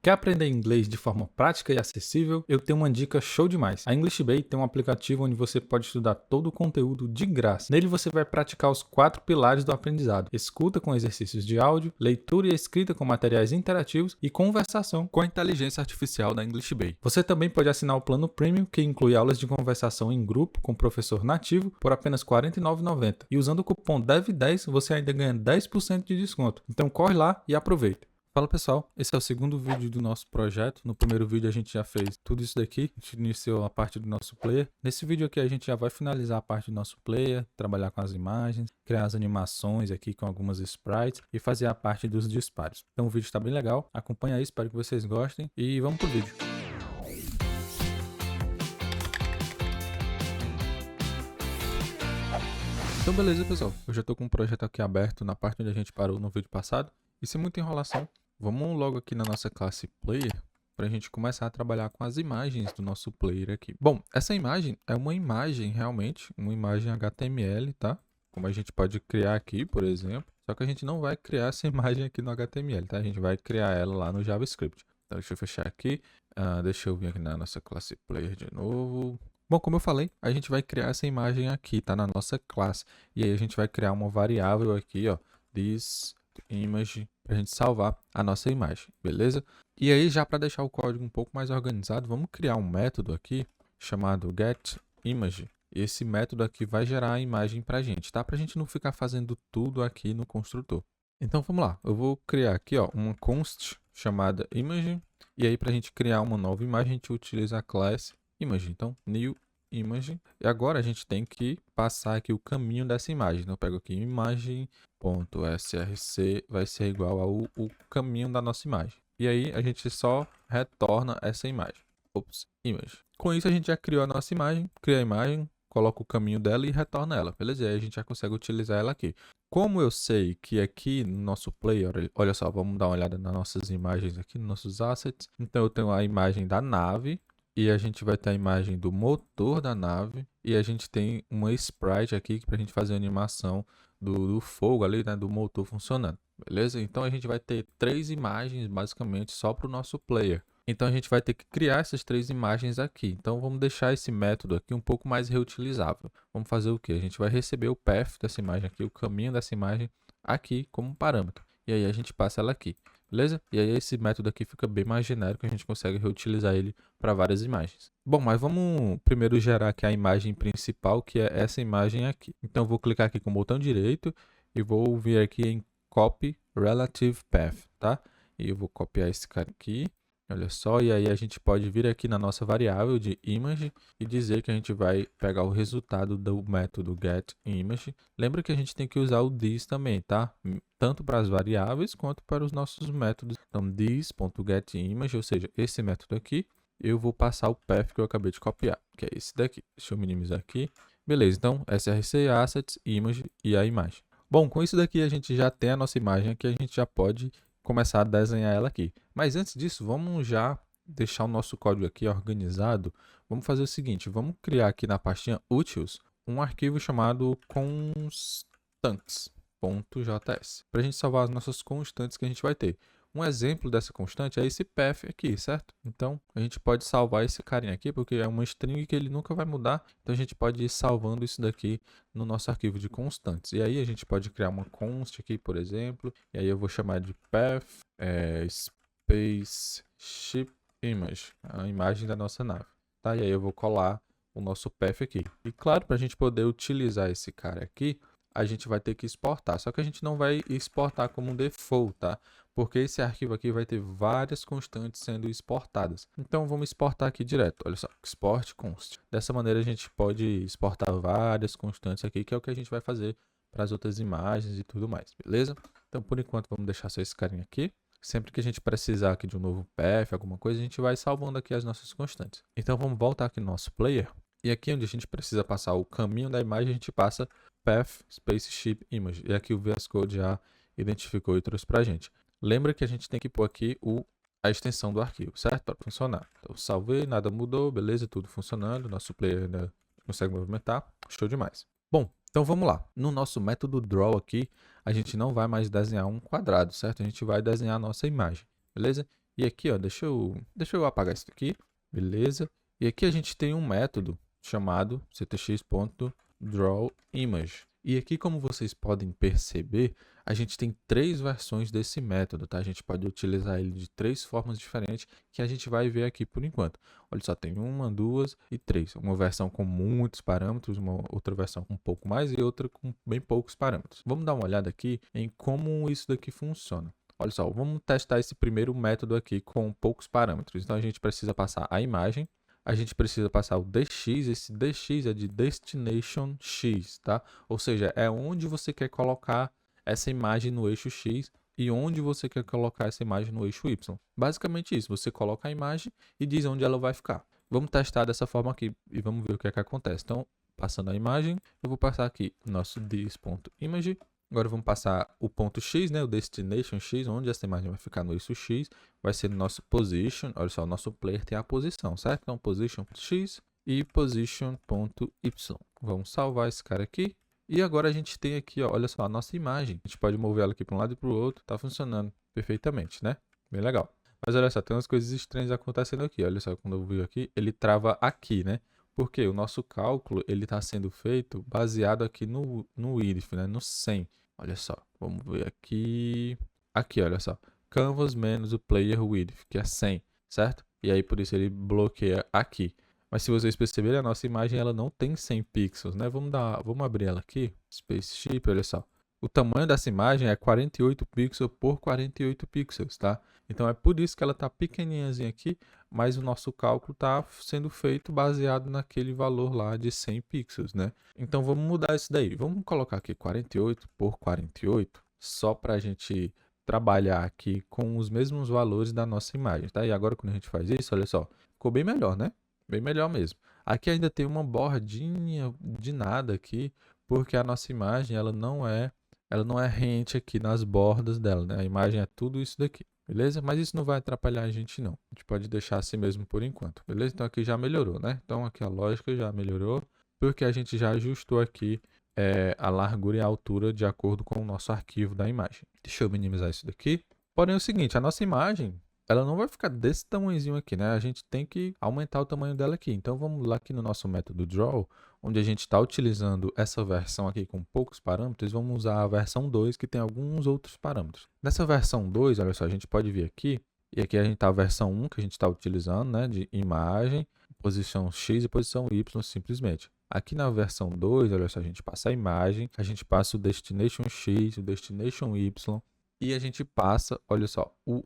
Quer aprender inglês de forma prática e acessível? Eu tenho uma dica show demais. A English Bay tem um aplicativo onde você pode estudar todo o conteúdo de graça. Nele você vai praticar os 4 pilares do aprendizado: escuta com exercícios de áudio, leitura e escrita com materiais interativos e conversação com a inteligência artificial da English Bay. Você também pode assinar o plano Premium, que inclui aulas de conversação em grupo com professor nativo por apenas R$ 49,90. E usando o cupom DEV10 você ainda ganha 10% de desconto. Então corre lá e aproveita. Fala pessoal, esse é o segundo vídeo do nosso projeto. No primeiro vídeo a gente já fez tudo isso daqui, a gente iniciou a parte do nosso player. Nesse vídeo aqui a gente já vai finalizar a parte do nosso player, trabalhar com as imagens, criar as animações aqui com algumas sprites e fazer a parte dos disparos. Então o vídeo está bem legal, acompanha aí, espero que vocês gostem e vamos pro vídeo. Então beleza pessoal, eu já estou com o projeto aqui aberto na parte onde a gente parou no vídeo passado. E sem muita enrolação, vamos logo aqui na nossa classe Player para a gente começar a trabalhar com as imagens do nosso Player aqui. Bom, essa imagem é uma imagem realmente, uma imagem HTML, tá? Como a gente pode criar aqui, por exemplo. Só que a gente não vai criar essa imagem aqui no HTML, tá? A gente vai criar ela lá no JavaScript. Então deixa eu fechar aqui, deixa eu vir aqui na nossa classe Player de novo. Bom, como eu falei, a gente vai criar essa imagem aqui, tá? Na nossa classe. E aí a gente vai criar uma variável aqui, ó, this image, para a gente salvar a nossa imagem, beleza? E aí, já para deixar o código um pouco mais organizado, vamos criar um método aqui chamado getImage. Esse método aqui vai gerar a imagem para a gente, tá? Para a gente não ficar fazendo tudo aqui no construtor. Então, vamos lá. Eu vou criar aqui, ó, uma const chamada image. E aí, para a gente criar uma nova imagem, a gente utiliza a classe image. Então, new image. E agora a gente tem que passar aqui o caminho dessa imagem. Então, eu pego aqui imagem.src vai ser igual ao caminho da nossa imagem. E aí a gente só retorna essa imagem. Image. Com isso a gente já criou a nossa imagem, cria a imagem, coloca o caminho dela e retorna ela. Beleza? E aí a gente já consegue utilizar ela aqui. Como eu sei que aqui no nosso player, olha só, vamos dar uma olhada nas nossas imagens aqui, nos nossos assets. Então eu tenho a imagem da nave. E a gente vai ter a imagem do motor da nave. E a gente tem uma sprite aqui para a gente fazer a animação do fogo ali, né? Do motor funcionando. Beleza? Então a gente vai ter 3 imagens basicamente só para o nosso player. Então a gente vai ter que criar essas 3 imagens aqui. Então vamos deixar esse método aqui um pouco mais reutilizável. Vamos fazer o que? A gente vai receber o path dessa imagem aqui, o caminho dessa imagem aqui como parâmetro. E aí a gente passa ela aqui. Beleza? E aí esse método aqui fica bem mais genérico, a gente consegue reutilizar ele para várias imagens. Bom, mas vamos primeiro gerar aqui a imagem principal, que é essa imagem aqui. Então eu vou clicar aqui com o botão direito e vou vir aqui em Copy Relative Path, tá? E eu vou copiar esse cara aqui. Olha só, e aí a gente pode vir aqui na nossa variável de image e dizer que a gente vai pegar o resultado do método getImage. Lembra que a gente tem que usar o this também, tá? Tanto para as variáveis quanto para os nossos métodos. Então, this.getImage, ou seja, esse método aqui, eu vou passar o path que eu acabei de copiar, que é esse daqui. Deixa eu minimizar aqui. Beleza, então, src, assets, image e a imagem. Bom, com isso daqui a gente já tem a nossa imagem aqui, a gente já pode começar a desenhar ela aqui. Mas antes disso, vamos já deixar o nosso código aqui organizado. Vamos fazer o seguinte, vamos criar aqui na pastinha utils um arquivo chamado constants.js para a gente salvar as nossas constantes que a gente vai ter. Um exemplo dessa constante é esse path aqui, certo? Então, a gente pode salvar esse carinha aqui, porque é uma string que ele nunca vai mudar. Então, a gente pode ir salvando isso daqui no nosso arquivo de constantes. E aí, a gente pode criar uma const aqui, por exemplo. E aí, eu vou chamar de path spaceship image, a imagem da nossa nave. Tá? E aí, eu vou colar o nosso path aqui. E claro, para a gente poder utilizar esse cara aqui, a gente vai ter que exportar. Só que a gente não vai exportar como um default, tá? Porque esse arquivo aqui vai ter várias constantes sendo exportadas. Então, vamos exportar aqui direto. Olha só, export const. Dessa maneira, a gente pode exportar várias constantes aqui, que é o que a gente vai fazer para as outras imagens e tudo mais, beleza? Então, por enquanto, vamos deixar só esse carinha aqui. Sempre que a gente precisar aqui de um novo path, alguma coisa, a gente vai salvando aqui as nossas constantes. Então, vamos voltar aqui no nosso player. E aqui onde a gente precisa passar o caminho da imagem, a gente passa path spaceship image. E aqui o VS Code já identificou e trouxe para a gente. Lembra que a gente tem que pôr aqui a extensão do arquivo, certo? Para funcionar. Então, salvei, nada mudou, beleza, tudo funcionando. Nosso player ainda consegue movimentar, show demais. Bom, então vamos lá. No nosso método draw aqui, a gente não vai mais desenhar um quadrado, certo? A gente vai desenhar a nossa imagem, beleza? E aqui, ó, deixa eu apagar isso aqui, beleza? E aqui a gente tem um método chamado ctx.drawImage. E aqui, como vocês podem perceber, a gente tem 3 versões desse método, tá? A gente pode utilizar ele de 3 formas diferentes que a gente vai ver aqui por enquanto. Olha só, tem 1, 2 e 3. Uma versão com muitos parâmetros, uma outra versão com um pouco mais e outra com bem poucos parâmetros. Vamos dar uma olhada aqui em como isso daqui funciona. Olha só, vamos testar esse primeiro método aqui com poucos parâmetros. Então, a gente precisa passar a imagem, a gente precisa passar o dx, esse dx é de Destination X, tá? Ou seja, é onde você quer colocar essa imagem no eixo X e onde você quer colocar essa imagem no eixo Y. Basicamente isso, você coloca a imagem e diz onde ela vai ficar. Vamos testar dessa forma aqui e vamos ver o que é que acontece. Então, passando a imagem, eu vou passar aqui nosso this.image. Agora vamos passar o ponto X, né, o Destination X, onde essa imagem vai ficar no eixo X, vai ser no nosso position. Olha só, o nosso player tem a posição, certo? Então, position.x e position.y. Vamos salvar esse cara aqui. E agora a gente tem aqui, ó, olha só, a nossa imagem. A gente pode mover ela aqui para um lado e para o outro, tá funcionando perfeitamente, né? Bem legal. Mas olha só, tem umas coisas estranhas acontecendo aqui. Olha só, quando eu vi aqui, ele trava aqui, né? Porque o nosso cálculo, ele está sendo feito baseado aqui no width, né? No 100. Olha só, vamos ver aqui. Aqui, olha só. Canvas menos o player width, que é 100, certo? E aí, por isso, ele bloqueia aqui. Mas se vocês perceberem, a nossa imagem ela não tem 100 pixels, né? Vamos abrir ela aqui. Spaceship, olha só. O tamanho dessa imagem é 48 pixels por 48 pixels, tá? Então, é por isso que ela está pequenininha aqui, mas o nosso cálculo está sendo feito baseado naquele valor lá de 100 pixels, né? Então, vamos mudar isso daí. Vamos colocar aqui 48 por 48, só para a gente trabalhar aqui com os mesmos valores da nossa imagem, tá? E agora, quando a gente faz isso, olha só, ficou bem melhor, né? Bem melhor mesmo. Aqui ainda tem uma bordinha de nada aqui, porque a nossa imagem ela não é rente aqui nas bordas dela, né? A imagem é tudo isso daqui. Beleza? Mas isso não vai atrapalhar a gente não. A gente pode deixar assim mesmo por enquanto. Beleza? Então aqui já melhorou, né? Então aqui a lógica já melhorou, porque a gente já ajustou aqui a largura e a altura de acordo com o nosso arquivo da imagem. Deixa eu minimizar isso daqui. Porém é o seguinte, a nossa imagem, ela não vai ficar desse tamanhozinho aqui, né? A gente tem que aumentar o tamanho dela aqui. Então vamos lá aqui no nosso método draw, onde a gente está utilizando essa versão aqui com poucos parâmetros, vamos usar a versão 2 que tem alguns outros parâmetros. Nessa versão 2, olha só, a gente pode vir aqui, e aqui a gente está a versão 1 que a gente está utilizando, né, de imagem, posição X e posição Y simplesmente. Aqui na versão 2, olha só, a gente passa a imagem, a gente passa o Destination X, o Destination Y, e a gente passa, olha só, o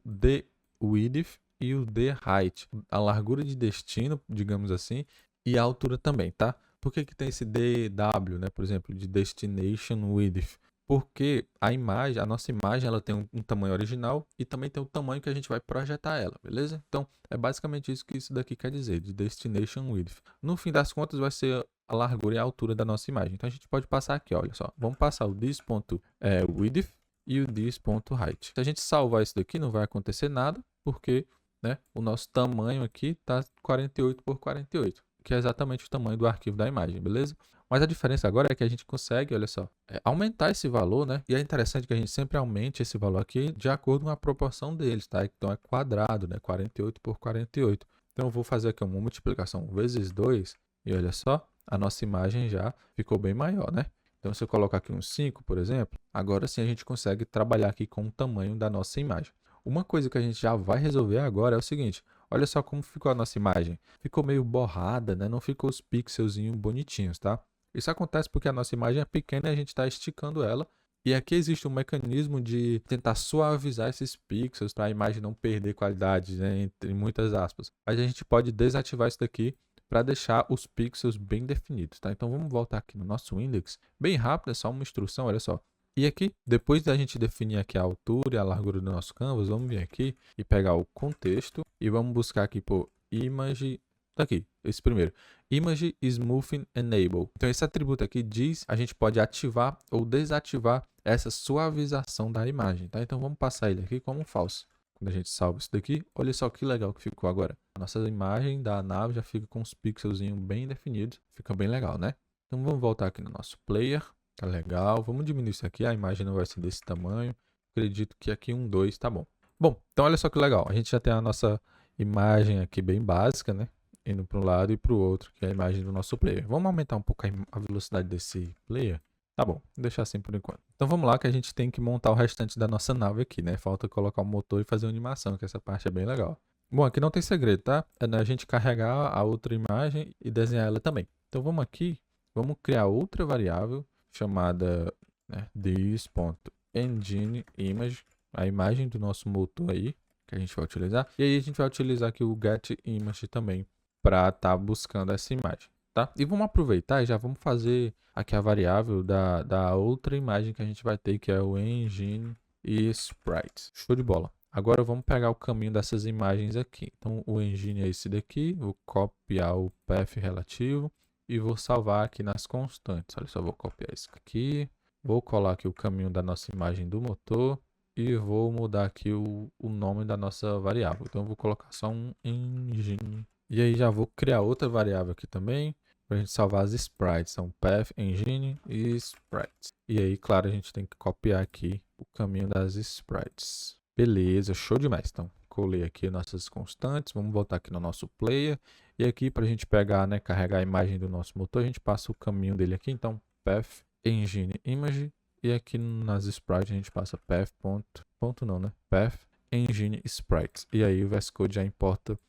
width e o height, a largura de destino, digamos assim, e a altura também, tá? Por que tem esse DW, né? Por exemplo, de Destination Width? Porque a nossa imagem, ela tem um tamanho original e também tem o tamanho que a gente vai projetar ela, beleza? Então, é basicamente isso que isso daqui quer dizer, de Destination Width. No fim das contas, vai ser a largura e a altura da nossa imagem. Então, a gente pode passar aqui, olha só. Vamos passar o this.width e o this.height. Se a gente salvar isso daqui, não vai acontecer nada, porque, né, o nosso tamanho aqui está 48 por 48. Que é exatamente o tamanho do arquivo da imagem, beleza? Mas a diferença agora é que a gente consegue, olha só, aumentar esse valor, né? E é interessante que a gente sempre aumente esse valor aqui de acordo com a proporção deles, tá? Então é quadrado, né? 48 por 48. Então eu vou fazer aqui uma multiplicação vezes 2 e olha só, a nossa imagem já ficou bem maior, né? Então se eu colocar aqui um 5, por exemplo, agora sim a gente consegue trabalhar aqui com o tamanho da nossa imagem. Uma coisa que a gente já vai resolver agora é o seguinte, olha só como ficou a nossa imagem. Ficou meio borrada, né? Não ficou os pixelzinhos bonitinhos, tá? Isso acontece porque a nossa imagem é pequena e a gente está esticando ela. E aqui existe um mecanismo de tentar suavizar esses pixels para a imagem não perder qualidade, né? Entre muitas aspas. Mas a gente pode desativar isso daqui para deixar os pixels bem definidos, tá? Então vamos voltar aqui no nosso index. Bem rápido, é só uma instrução, olha só. E aqui, depois da gente definir aqui a altura e a largura do nosso canvas, vamos vir aqui e pegar o contexto e vamos buscar aqui por image, tá aqui, esse primeiro, image smoothing enable. Então esse atributo aqui diz a gente pode ativar ou desativar essa suavização da imagem, tá? Então vamos passar ele aqui como falso. Quando a gente salva isso daqui, olha só que legal que ficou agora. A nossa imagem da nave já fica com os pixelzinhos bem definidos, fica bem legal, né? Então vamos voltar aqui no nosso player. Tá legal, vamos diminuir isso aqui, a imagem não vai ser desse tamanho. Acredito que aqui 2 tá bom. Bom, então olha só que legal. A gente já tem a nossa imagem aqui bem básica, né? Indo para um lado e para o outro, que é a imagem do nosso player. Vamos aumentar um pouco a velocidade desse player? Tá bom, vou deixar assim por enquanto. Então vamos lá que a gente tem que montar o restante da nossa nave aqui, né? Falta colocar o motor e fazer uma animação, que essa parte é bem legal. Bom, aqui não tem segredo, tá? É a gente carregar a outra imagem e desenhar ela também. Então vamos aqui, vamos criar outra variável chamada, né, this.engineImage, a imagem do nosso motor aí, que a gente vai utilizar. E aí a gente vai utilizar aqui o getImage também para estar buscando essa imagem, tá? E vamos aproveitar e já vamos fazer aqui a variável da outra imagem que a gente vai ter, que é o engineIsprite. Show de bola. Agora vamos pegar o caminho dessas imagens aqui. Então o engine é esse daqui, vou copiar o path relativo e vou salvar aqui nas constantes. Olha só, vou copiar isso aqui, vou colar aqui o caminho da nossa imagem do motor e vou mudar aqui o nome da nossa variável. Então eu vou colocar só um engine. E aí já vou criar outra variável aqui também, para a gente salvar as sprites. São path, engine e sprites. E aí, claro, a gente tem que copiar aqui o caminho das sprites. Beleza, show demais. Então, colei aqui nossas constantes. Vamos voltar aqui no nosso player. E aqui, para a gente pegar, né, carregar a imagem do nosso motor, a gente passa o caminho dele aqui. Então, path, engine, image. E aqui nas sprites a gente passa path, ponto não, né? Path, engine, sprites. E aí o VS Code já importa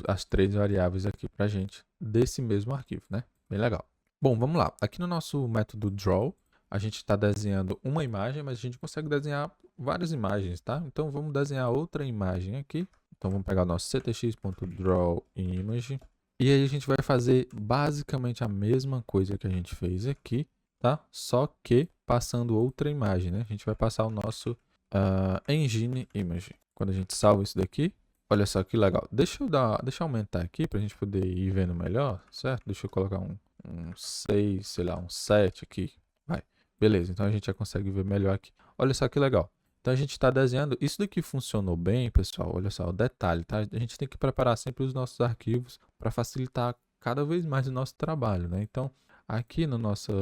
as três variáveis aqui pra gente desse mesmo arquivo, né? Bem legal. Bom, vamos lá. Aqui no nosso método draw, a gente está desenhando uma imagem, mas a gente consegue desenhar várias imagens, tá? Então vamos desenhar outra imagem aqui. Então vamos pegar o nosso ctx.drawImage e aí a gente vai fazer basicamente a mesma coisa que a gente fez aqui, tá? Só que passando outra imagem, né? A gente vai passar o nosso engineImage. Quando a gente salva isso daqui, olha só que legal. Deixa eu aumentar aqui para a gente poder ir vendo melhor, certo? Deixa eu colocar um 6, sei lá, um 7 aqui. Vai. Beleza, então a gente já consegue ver melhor aqui. Olha só que legal. Então a gente está desenhando. Isso daqui funcionou bem, pessoal. Olha só o detalhe, tá? A gente tem que preparar sempre os nossos arquivos para facilitar cada vez mais o nosso trabalho, né? Então, aqui no nosso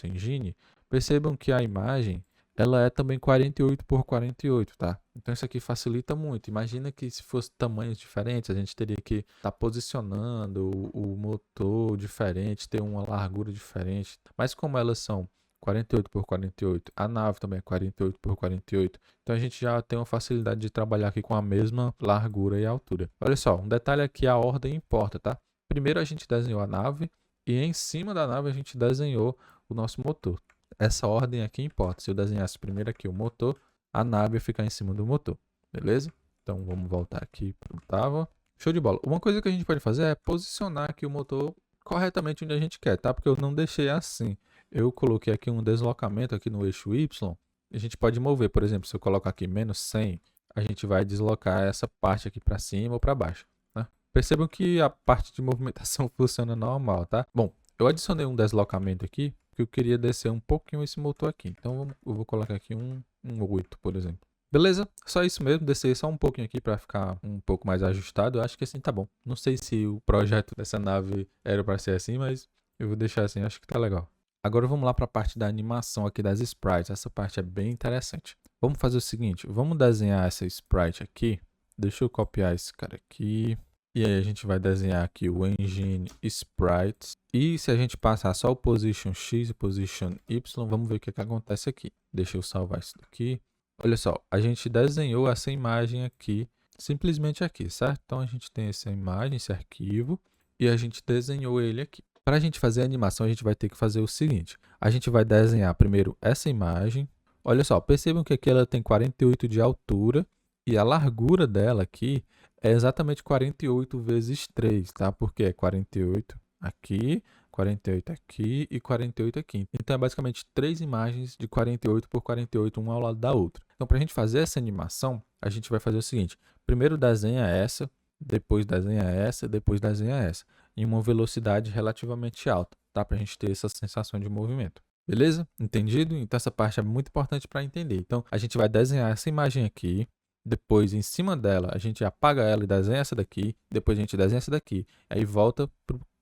engine, percebam que a imagem ela é também 48 por 48, tá? Então isso aqui facilita muito. Imagina que se fosse tamanhos diferentes, a gente teria que estar posicionando o motor diferente, ter uma largura diferente. Mas como elas são 48 por 48, a nave também é 48 por 48, então a gente já tem uma facilidade de trabalhar aqui com a mesma largura e altura. Olha só, um detalhe aqui, a ordem importa, tá? Primeiro a gente desenhou a nave e em cima da nave a gente desenhou o nosso motor. Essa ordem aqui importa. Se eu desenhasse primeiro aqui o motor, a nave ia ficar em cima do motor, beleza? Então vamos voltar aqui para o tava. Show de bola. Uma coisa que a gente pode fazer é posicionar aqui o motor corretamente onde a gente quer, tá? Porque eu não deixei assim. Eu coloquei aqui um deslocamento aqui no eixo Y. A gente pode mover, por exemplo, se eu colocar aqui menos 100, a gente vai deslocar essa parte aqui para cima ou para baixo, né? Percebam que a parte de movimentação funciona normal, tá? Bom, eu adicionei um deslocamento aqui, porque eu queria descer um pouquinho esse motor aqui. Então eu vou colocar aqui um 8, por exemplo. Beleza? Só isso mesmo, descer só um pouquinho aqui para ficar um pouco mais ajustado. Eu acho que assim tá bom. Não sei se o projeto dessa nave era para ser assim, mas eu vou deixar assim, acho que tá legal. Agora vamos lá para a parte da animação aqui das sprites. Essa parte é bem interessante. Vamos fazer o seguinte, vamos desenhar essa sprite aqui. Deixa eu copiar esse cara aqui. E aí a gente vai desenhar aqui o engine sprites. E se a gente passar só o position X e position Y, vamos ver o que acontece aqui. Deixa eu salvar isso daqui. Olha só, a gente desenhou essa imagem aqui, simplesmente aqui, certo? Então a gente tem essa imagem, esse arquivo, e a gente desenhou ele aqui. Para a gente fazer a animação, a gente vai ter que fazer o seguinte. A gente vai desenhar primeiro essa imagem. Olha só, percebam que aqui ela tem 48 de altura e a largura dela aqui é exatamente 48 vezes 3, tá? Porque é 48 aqui, 48 aqui e 48 aqui. Então é basicamente 3 imagens de 48 por 48, uma ao lado da outra. Então para a gente fazer essa animação, a gente vai fazer o seguinte. Primeiro desenha essa, depois desenha essa, depois desenha essa, em uma velocidade relativamente alta, tá? Para a gente ter essa sensação de movimento. Beleza? Entendido? Então essa parte é muito importante para entender. Então a gente vai desenhar essa imagem aqui, depois em cima dela a gente apaga ela e desenha essa daqui, depois a gente desenha essa daqui, aí volta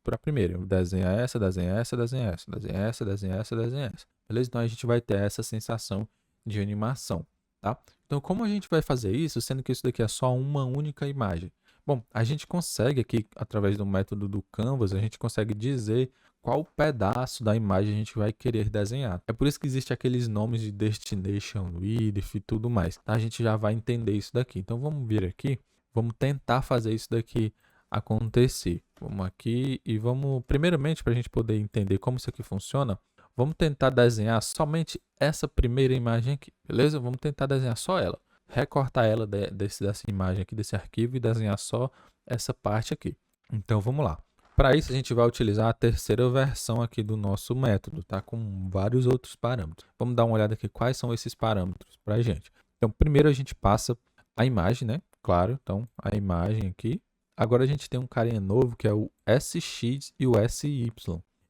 para a primeira. Desenha essa, desenha essa, desenha essa, desenha essa, desenha essa, desenha essa. Beleza? Então a gente vai ter essa sensação de animação, tá? Então, como a gente vai fazer isso, sendo que isso daqui é só uma única imagem? Bom, a gente consegue aqui, através do método do Canvas, a gente consegue dizer qual pedaço da imagem a gente vai querer desenhar. É por isso que existe aqueles nomes de Destination Width e tudo mais, tá? A gente já vai entender isso daqui. Então, vamos vir aqui, vamos tentar fazer isso daqui acontecer. Vamos aqui e vamos, primeiramente, para a gente poder entender como isso aqui funciona, vamos tentar desenhar somente essa primeira imagem aqui, beleza? Vamos tentar desenhar só ela. Recortar ela dessa imagem aqui, desse arquivo e desenhar só essa parte aqui. Então, vamos lá. Para isso, a gente vai utilizar a terceira versão aqui do nosso método, tá? Com vários outros parâmetros. Vamos dar uma olhada aqui quais são esses parâmetros para a gente. Então, primeiro a gente passa a imagem, né? Claro, então a imagem aqui. Agora a gente tem um carinha novo que é o SX e o SY.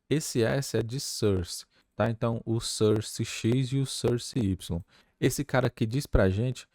Esse S é de source, tá? Então, o source X e o source Y. Esse cara aqui diz para a gente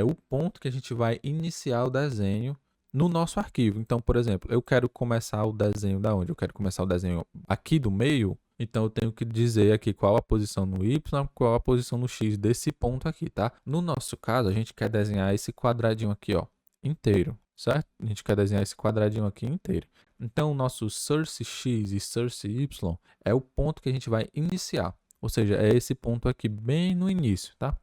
o ponto que a gente vai iniciar o desenho no nosso arquivo. Então, por exemplo, eu quero começar o desenho da onde? Eu quero começar o desenho aqui do meio, então eu tenho que dizer aqui qual a posição no Y, qual a posição no X desse ponto aqui, tá? No nosso caso, a gente quer desenhar esse quadradinho aqui, ó, inteiro, certo? A gente quer desenhar esse quadradinho aqui inteiro. Então, o nosso source X e source Y é o ponto que a gente vai iniciar. Ou seja, é esse ponto aqui bem no início, tá?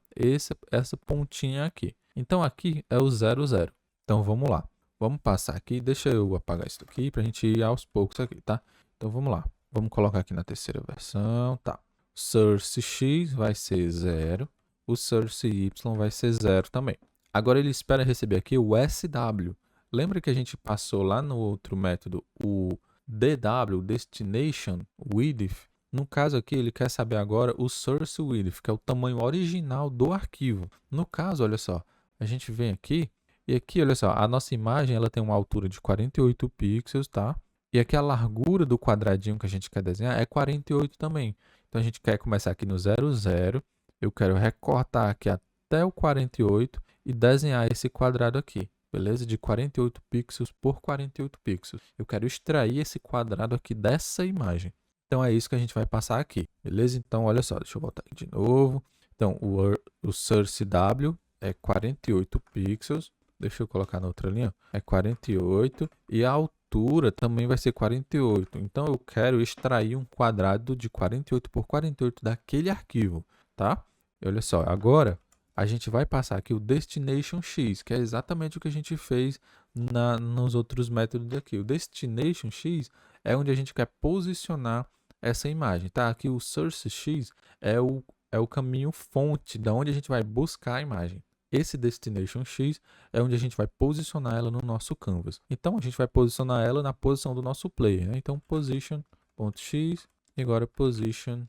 Essa pontinha aqui. Então, aqui é o 0, 0. Então, vamos lá. Vamos passar aqui. Deixa eu apagar isso aqui para a gente ir aos poucos aqui, tá? Então, vamos lá. Vamos colocar aqui na terceira versão, tá? Source X vai ser 0. O source Y vai ser 0 também. Agora, ele espera receber aqui o SW. Lembra que a gente passou lá no outro método o DW, Destination Width? No caso aqui, ele quer saber agora o Source Width, que é o tamanho original do arquivo. No caso, olha só, a gente vem aqui, e aqui, olha só, a nossa imagem ela tem uma altura de 48 pixels, tá? E aqui a largura do quadradinho que a gente quer desenhar é 48 também. Então, a gente quer começar aqui no 0, 0. Eu quero recortar aqui até o 48 e desenhar esse quadrado aqui. Beleza? De 48 pixels por 48 pixels. Eu quero extrair esse quadrado aqui dessa imagem. Então, é isso que a gente vai passar aqui. Beleza? Então, olha só. Deixa eu voltar aqui de novo. Então, o source W é 48 pixels. Deixa eu colocar na outra linha. É 48. E a altura também vai ser 48. Então, eu quero extrair um quadrado de 48 por 48 daquele arquivo. Tá? E olha só. Agora, a gente vai passar aqui o Destination X, que é exatamente o que a gente fez nos outros métodos aqui. O Destination X é onde a gente quer posicionar essa imagem, tá? Aqui o Source X é o caminho fonte, da onde a gente vai buscar a imagem. Esse Destination X é onde a gente vai posicionar ela no nosso canvas. Então, a gente vai posicionar ela na posição do nosso player, né? Então, position.x e agora position.y.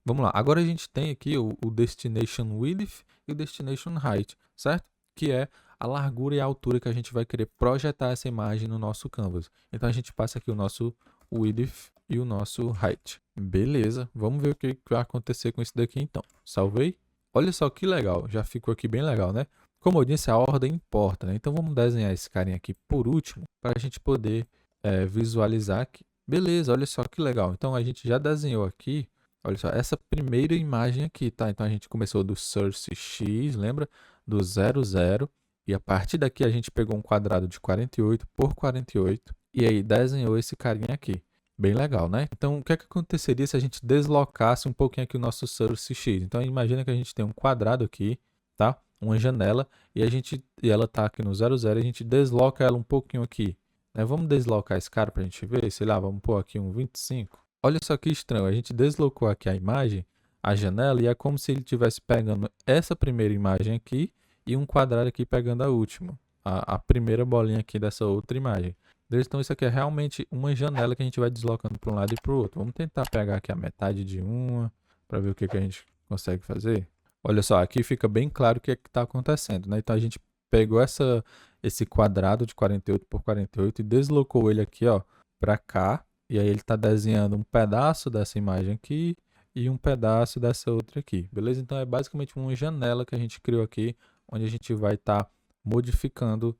Vamos lá, agora a gente tem aqui o Destination Width e o Destination Height, certo? Que é a largura e a altura que a gente vai querer projetar essa imagem no nosso canvas. Então a gente passa aqui o nosso Width e o nosso Height. Beleza, vamos ver o que vai acontecer com isso daqui então. Salvei. Olha só que legal, já ficou aqui bem legal, né? Como eu disse, a ordem importa, né? Então vamos desenhar esse carinha aqui por último, para a gente poder visualizar aqui. Beleza, olha só que legal. Então a gente já desenhou aqui. Olha só, essa primeira imagem aqui, tá? Então, a gente começou do source X, lembra? Do 0, 0. E a partir daqui, a gente pegou um quadrado de 48 por 48. E aí, desenhou esse carinha aqui. Bem legal, né? Então, o que é que aconteceria se a gente deslocasse um pouquinho aqui o nosso source X? Então, imagina que a gente tem um quadrado aqui, tá? Uma janela. E ela tá aqui no 0, 0. E a gente desloca ela um pouquinho aqui, né? Vamos deslocar esse cara pra gente ver? Sei lá, vamos pôr aqui um 25. Olha só que estranho, a gente deslocou aqui a imagem, a janela, e é como se ele estivesse pegando essa primeira imagem aqui e um quadrado aqui pegando a última, a primeira bolinha aqui dessa outra imagem. Então isso aqui é realmente uma janela que a gente vai deslocando para um lado e para o outro. Vamos tentar pegar aqui a metade de uma para ver o que a gente consegue fazer. Olha só, aqui fica bem claro o que está acontecendo, né? Então a gente pegou esse quadrado de 48 por 48 e deslocou ele aqui, ó, para cá. E aí ele está desenhando um pedaço dessa imagem aqui e um pedaço dessa outra aqui, beleza? Então é basicamente uma janela que a gente criou aqui, onde a gente vai estar modificando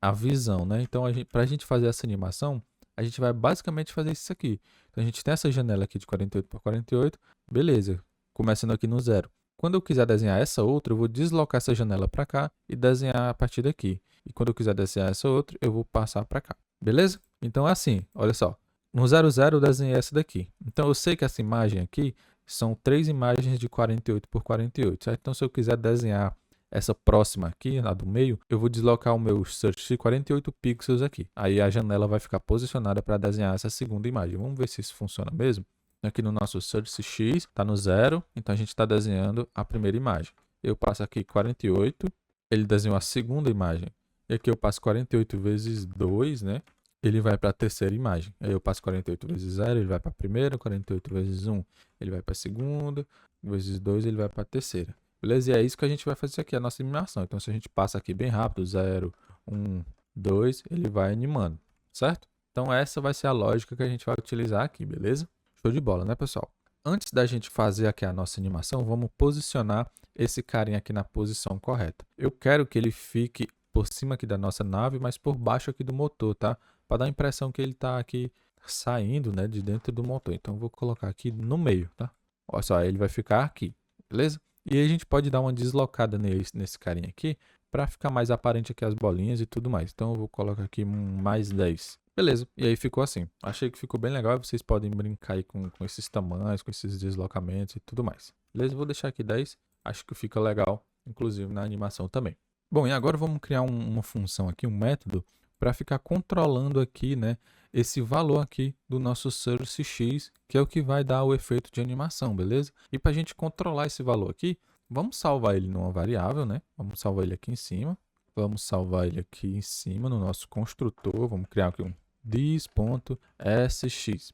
a visão, né? Então, para a gente fazer essa animação, a gente vai basicamente fazer isso aqui. Então a gente tem essa janela aqui de 48 por 48, beleza, começando aqui no 0. Quando eu quiser desenhar essa outra, eu vou deslocar essa janela para cá e desenhar a partir daqui. E quando eu quiser desenhar essa outra, eu vou passar para cá. Beleza? Então é assim, olha só. No 00 eu desenhei essa daqui. Então eu sei que essa imagem aqui são 3 imagens de 48 por 48, certo? Então se eu quiser desenhar essa próxima aqui, lá do meio, eu vou deslocar o meu search de 48 pixels aqui. Aí a janela vai ficar posicionada para desenhar essa segunda imagem. Vamos ver se isso funciona mesmo. Aqui no nosso search X está no 0, então a gente está desenhando a primeira imagem. Eu passo aqui 48, ele desenhou a segunda imagem. E aqui eu passo 48 vezes 2, né? Ele vai para a terceira imagem. Aí eu passo 48 vezes 0, ele vai para a primeira, 48 vezes 1, ele vai para a segunda, vezes 2, ele vai para a terceira. Beleza? E é isso que a gente vai fazer aqui, a nossa animação. Então, se a gente passa aqui bem rápido, 0, 1, 2, ele vai animando, certo? Então, essa vai ser a lógica que a gente vai utilizar aqui, beleza? Show de bola, né, pessoal? Antes da gente fazer aqui a nossa animação, vamos posicionar esse carinha aqui na posição correta. Eu quero que ele fique por cima aqui da nossa nave, mas por baixo aqui do motor, tá? Para dar a impressão que ele está aqui saindo, né, de dentro do motor. Então, eu vou colocar aqui no meio, tá? Olha só, ele vai ficar aqui, beleza? E aí a gente pode dar uma deslocada nesse carinha aqui para ficar mais aparente aqui as bolinhas e tudo mais. Então eu vou colocar aqui mais 10. Beleza, e aí ficou assim. Achei que ficou bem legal. Vocês podem brincar aí com esses tamanhos, com esses deslocamentos e tudo mais. Beleza, vou deixar aqui 10. Acho que fica legal, inclusive na animação também. Bom, e agora vamos criar uma função aqui, um método, para ficar controlando aqui, né, esse valor aqui do nosso Source X, que é o que vai dar o efeito de animação, beleza? E para a gente controlar esse valor aqui, vamos salvar ele numa variável, né? Vamos salvar ele aqui em cima. Vamos salvar ele aqui em cima no nosso construtor. Vamos criar aqui um dis.sx,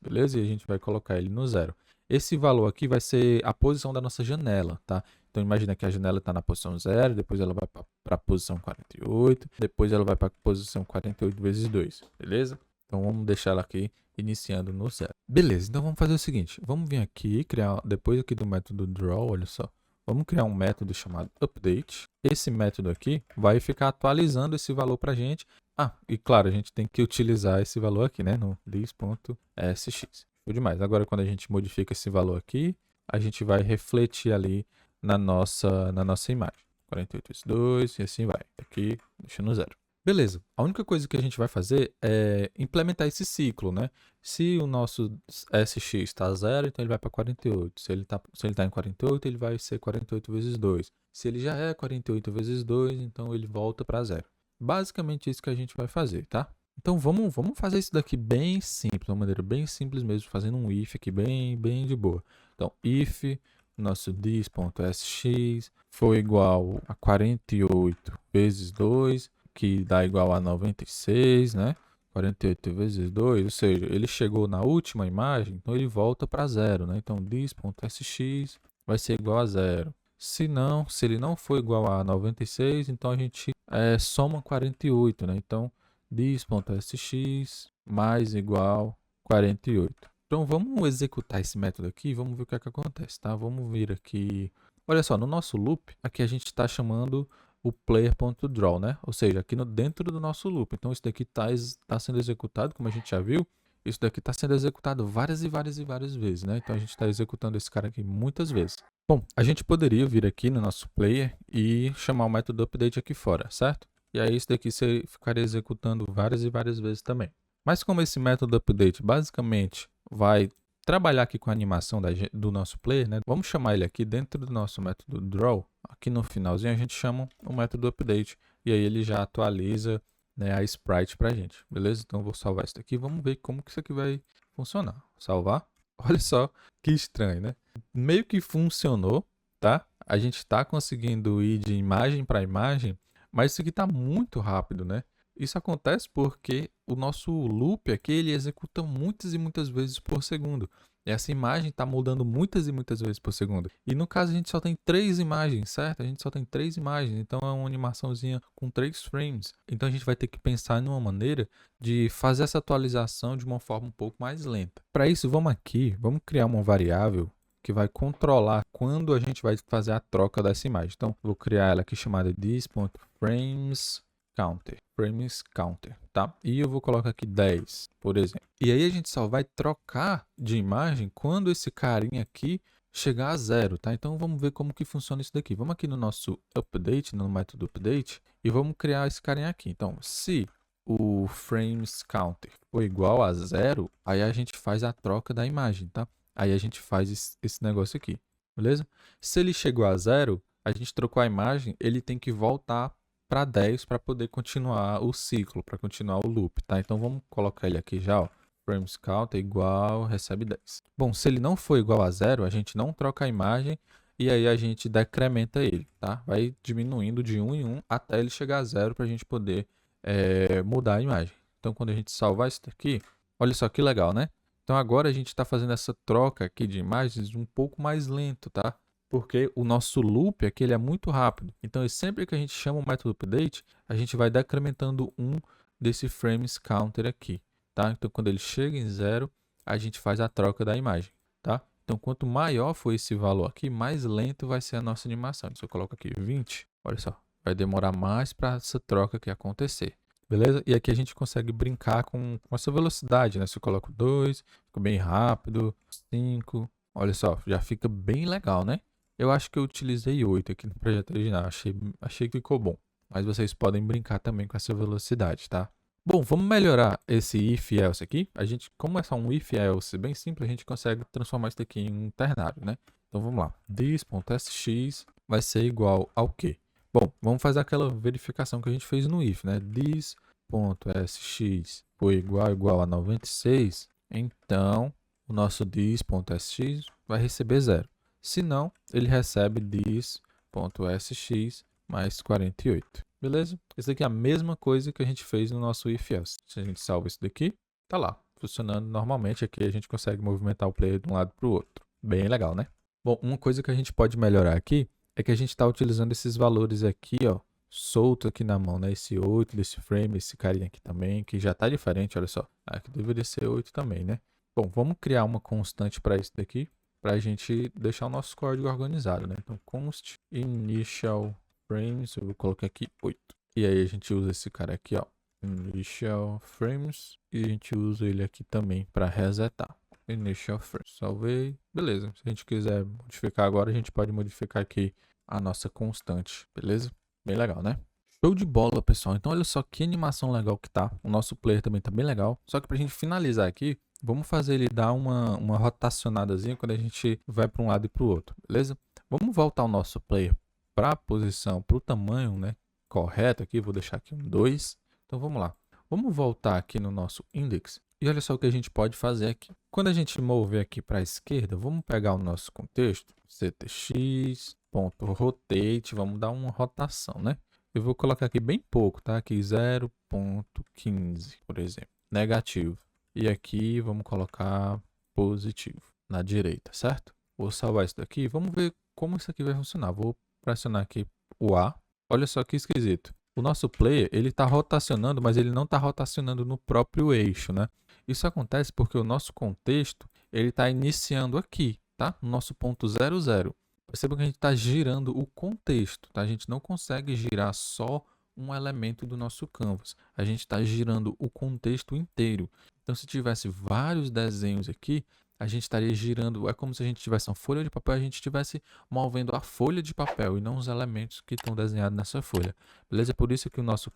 beleza? E a gente vai colocar ele no 0. Esse valor aqui vai ser a posição da nossa janela, tá? Então, imagina que a janela está na posição 0, depois ela vai para a posição 48, depois ela vai para a posição 48 vezes 2, beleza? Então, vamos deixar ela aqui iniciando no 0. Beleza, então vamos fazer o seguinte. Vamos vir aqui, criar, depois aqui do método draw, olha só. Vamos criar um método chamado update. Esse método aqui vai ficar atualizando esse valor para a gente. Ah, e claro, a gente tem que utilizar esse valor aqui, né? No dis.sx. Show demais. Agora, quando a gente modifica esse valor aqui, a gente vai refletir ali na nossa imagem. 48 vezes 2 e assim vai. Aqui, deixa no 0. Beleza. A única coisa que a gente vai fazer é implementar esse ciclo, né? Se o nosso SX está 0, então ele vai para 48. Se ele está em 48, ele vai ser 48 vezes 2. Se ele já é 48 vezes 2, então ele volta para 0. Basicamente isso que a gente vai fazer, tá? Então vamos fazer isso daqui bem simples, de uma maneira bem simples mesmo, fazendo um if aqui bem de boa. Então, if nosso dis.sx foi igual a 48 vezes 2, que dá igual a 96, né? 48 vezes 2, ou seja, ele chegou na última imagem, então ele volta para 0, né? Então, dis.sx vai ser igual a 0. Se ele não for igual a 96, então a gente soma 48, né? Então, dis.sx mais igual 48. Então, vamos executar esse método aqui e vamos ver o que é que acontece, tá? Vamos vir aqui. Olha só, no nosso loop, aqui a gente está chamando o player.draw, né? Ou seja, aqui dentro do nosso loop. Então, isso daqui está sendo executado, como a gente já viu. Isso daqui está sendo executado várias vezes, né? Então, a gente está executando esse cara aqui muitas vezes. Bom, a gente poderia vir aqui no nosso player e chamar o método update aqui fora, certo? E aí, isso daqui você ficaria executando várias vezes também. Mas como esse método update basicamente vai trabalhar aqui com a animação do nosso player, né? Vamos chamar ele aqui dentro do nosso método draw. Aqui no finalzinho a gente chama o método update e aí ele já atualiza, né, a sprite pra gente, beleza? Então eu vou salvar isso aqui, vamos ver como que isso aqui vai funcionar. Salvar. Olha só que estranho, né? Meio que funcionou, tá? A gente está conseguindo ir de imagem para imagem, mas isso aqui está muito rápido, né? Isso acontece porque o nosso loop aqui, ele executa muitas e muitas vezes por segundo. E essa imagem está mudando muitas e muitas vezes por segundo. E no caso a gente só tem 3 imagens, certo? A gente só tem 3 imagens, então é uma animaçãozinha com 3 frames. Então a gente vai ter que pensar numa maneira de fazer essa atualização de uma forma um pouco mais lenta. Para isso, vamos criar uma variável que vai controlar quando a gente vai fazer a troca dessa imagem. Então, vou criar ela aqui chamada frames counter, tá? E eu vou colocar aqui 10, por exemplo. E aí a gente só vai trocar de imagem quando esse carinha aqui chegar a zero, tá? Então vamos ver como que funciona isso daqui. Vamos aqui no nosso update, no método update, e vamos criar esse carinha aqui. Então, se o frames counter for igual a zero, aí a gente faz a troca da imagem, tá? Aí a gente faz esse negócio aqui, beleza? Se ele chegou a zero, a gente trocou a imagem, ele tem que voltar para 10 para poder continuar o ciclo, para continuar o loop, tá? Então vamos colocar ele aqui já, ó. Frames count é igual, recebe 10. Bom, se ele não for igual a zero, a gente não troca a imagem e aí a gente decrementa ele, tá? Vai diminuindo de 1 em 1 até ele chegar a zero para a gente poder mudar a imagem. Então, quando a gente salvar isso daqui, olha só que legal, né? Então, agora a gente está fazendo essa troca aqui de imagens um pouco mais lento, tá? Porque o nosso loop aqui ele é muito rápido. Então, sempre que a gente chama o método update, a gente vai decrementando um desse frames counter aqui, tá? Então, quando ele chega em zero, a gente faz a troca da imagem, tá? Então, quanto maior for esse valor aqui, mais lento vai ser a nossa animação. Se eu coloco aqui 20, olha só, vai demorar mais para essa troca aqui acontecer, beleza? E aqui a gente consegue brincar com essa velocidade, né? Se eu coloco 2, fica bem rápido, 5, olha só, já fica bem legal, né? Eu acho que eu utilizei 8 aqui no projeto original, achei que ficou bom. Mas vocês podem brincar também com essa velocidade, tá? Bom, vamos melhorar esse if else aqui. Como é só um if else bem simples, a gente consegue transformar isso aqui em um ternário, né? Então vamos lá. This.sx vai ser igual ao quê? Bom, vamos fazer aquela verificação que a gente fez no if, né? This.sx foi igual a 96, então o nosso this.sx vai receber 0. Se não, ele recebe this.sx mais 48. Beleza? Isso daqui é a mesma coisa que a gente fez no nosso if else. Se a gente salva isso daqui, tá lá, funcionando normalmente. Aqui a gente consegue movimentar o player de um lado para o outro. Bem legal, né? Bom, uma coisa que a gente pode melhorar aqui é que a gente está utilizando esses valores aqui, ó, solto aqui na mão, né? Esse 8 desse frame, esse carinha aqui também, que já está diferente, olha só. Aqui deveria ser 8 também, né? Bom, vamos criar uma constante para isso daqui, para a gente deixar o nosso código organizado, né? Então, const initial frames, eu vou colocar aqui 8. E aí a gente usa esse cara aqui, ó, initial frames, e a gente usa ele aqui também para resetar. Initial frames, salvei, beleza. Se a gente quiser modificar agora, a gente pode modificar aqui a nossa constante, beleza? Bem legal, né? Show de bola, pessoal. Então, olha só que animação legal que tá. O nosso player também tá bem legal. Só que pra gente finalizar aqui, vamos fazer ele dar uma rotacionadazinha quando a gente vai para um lado e para o outro, beleza? Vamos voltar o nosso player para a posição, para o tamanho, né, correto aqui. Vou deixar aqui um 2. Então, vamos lá. Vamos voltar aqui no nosso index. E olha só o que a gente pode fazer aqui. Quando a gente mover aqui para a esquerda, vamos pegar o nosso contexto, ctx.rotate, vamos dar uma rotação, né? Eu vou colocar aqui bem pouco, tá? Aqui 0.15, por exemplo, negativo. E aqui vamos colocar positivo, na direita, certo? Vou salvar isso daqui. Vamos ver como isso aqui vai funcionar. Vou pressionar aqui o A. Olha só que esquisito. O nosso player, ele está rotacionando, mas ele não está rotacionando no próprio eixo, né? Isso acontece porque o nosso contexto, ele está iniciando aqui, tá? No nosso ponto 0, 0. Perceba que a gente está girando o contexto, tá? A gente não consegue girar só um elemento do nosso canvas. A gente está girando o contexto inteiro. Então, se tivesse vários desenhos aqui, a gente estaria girando, é como se a gente tivesse uma folha de papel, a gente estivesse movendo a folha de papel e não os elementos que estão desenhados nessa folha. Beleza? É por isso que o nosso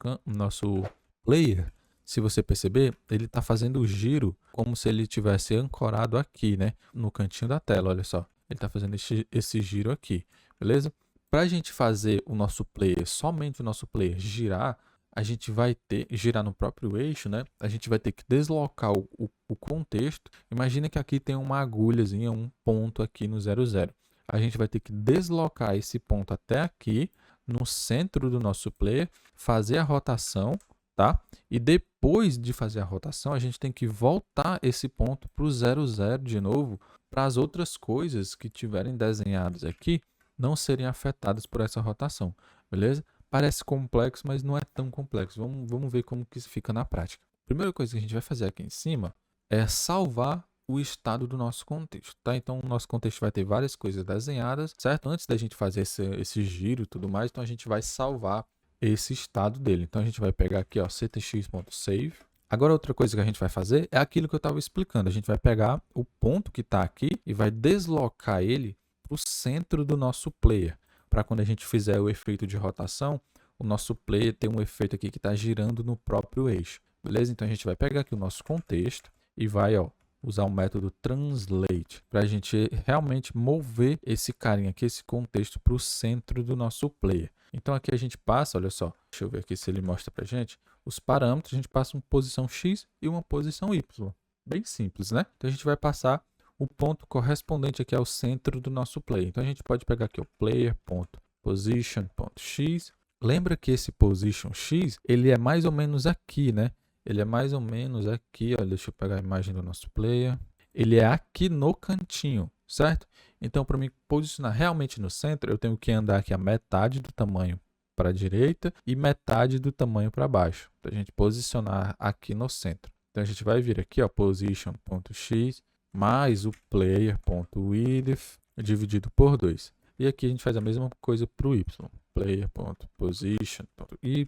player, se você perceber, ele está fazendo o giro como se ele tivesse ancorado aqui, né? No cantinho da tela, olha só. Ele está fazendo esse giro aqui, beleza? Para a gente fazer o nosso player, somente o nosso player girar, a gente vai ter, girar no próprio eixo, né? A gente vai ter que deslocar o contexto. Imagina que aqui tem uma agulhazinha, um ponto aqui no 0, 0. A gente vai ter que deslocar esse ponto até aqui, no centro do nosso player, fazer a rotação, tá? E depois de fazer a rotação, a gente tem que voltar esse ponto para o 0, 0 de novo, para as outras coisas que tiverem desenhadas aqui não serem afetadas por essa rotação, beleza? Parece complexo, mas não é tão complexo. Vamos ver como que isso fica na prática. A primeira coisa que a gente vai fazer aqui em cima é salvar o estado do nosso contexto, tá? Então, o nosso contexto vai ter várias coisas desenhadas, certo? Antes da gente fazer esse giro e tudo mais, então a gente vai salvar esse estado dele. Então, a gente vai pegar aqui, ó, ctx.save. Agora, outra coisa que a gente vai fazer é aquilo que eu estava explicando. A gente vai pegar o ponto que está aqui e vai deslocar ele para o centro do nosso player, para quando a gente fizer o efeito de rotação, o nosso player tem um efeito aqui que está girando no próprio eixo, beleza? Então a gente vai pegar aqui o nosso contexto e vai, ó, usar o método translate para a gente realmente mover esse carinha aqui, esse contexto para o centro do nosso player. Então aqui a gente passa, olha só, deixa eu ver aqui se ele mostra para a gente, os parâmetros, a gente passa uma posição X e uma posição Y. Bem simples, né? Então a gente vai passar o ponto correspondente aqui ao centro do nosso player. Então a gente pode pegar aqui o player.position.x. Lembra que esse position x, ele é mais ou menos aqui, né? Ele é mais ou menos aqui, olha, deixa eu pegar a imagem do nosso player. Ele é aqui no cantinho, certo? Então, para me posicionar realmente no centro, eu tenho que andar aqui a metade do tamanho para a direita e metade do tamanho para baixo, para a gente posicionar aqui no centro. Então, a gente vai vir aqui, ó, position.x mais o player.width dividido por 2. E aqui a gente faz a mesma coisa para o y. Player.position.y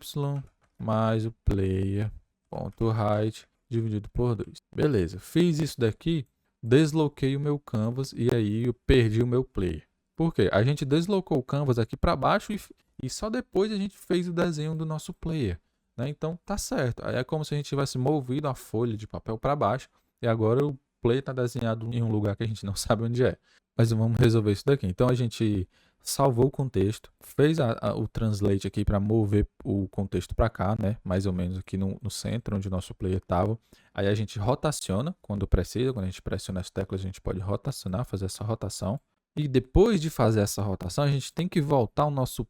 mais o player.height dividido por 2. Beleza, fiz isso daqui, desloquei o meu canvas e aí eu perdi o meu player. Por quê? A gente deslocou o canvas aqui para baixo e só depois a gente fez o desenho do nosso player, né? Então tá certo. Aí é como se a gente tivesse movido a folha de papel para baixo e agora o player está desenhado em um lugar que a gente não sabe onde é. Mas vamos resolver isso daqui. Então a gente salvou o contexto, fez o translate aqui para mover o contexto para cá, né? Mais ou menos aqui no centro onde o nosso player estava. Aí a gente rotaciona quando precisa, quando a gente pressiona as teclas a gente pode rotacionar, fazer essa rotação. E depois de fazer essa rotação, a gente tem que voltar o nosso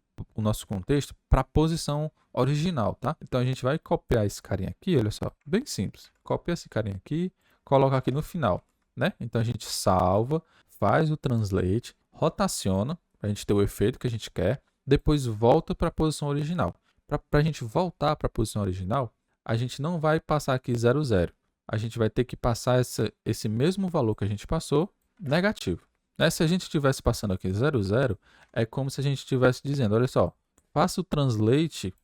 contexto para a posição original, tá? Então a gente vai copiar esse carinha aqui, olha só, bem simples. Copia esse carinha aqui, coloca aqui no final, né? Então a gente salva, faz o translate, rotaciona, para a gente ter o efeito que a gente quer, depois volta para a posição original. Para a gente voltar para a posição original, a gente não vai passar aqui 0, 0. A gente vai ter que passar esse mesmo valor que a gente passou, negativo. Né? Se a gente estivesse passando aqui 0, 0, é como se a gente estivesse dizendo, olha só, faça o translate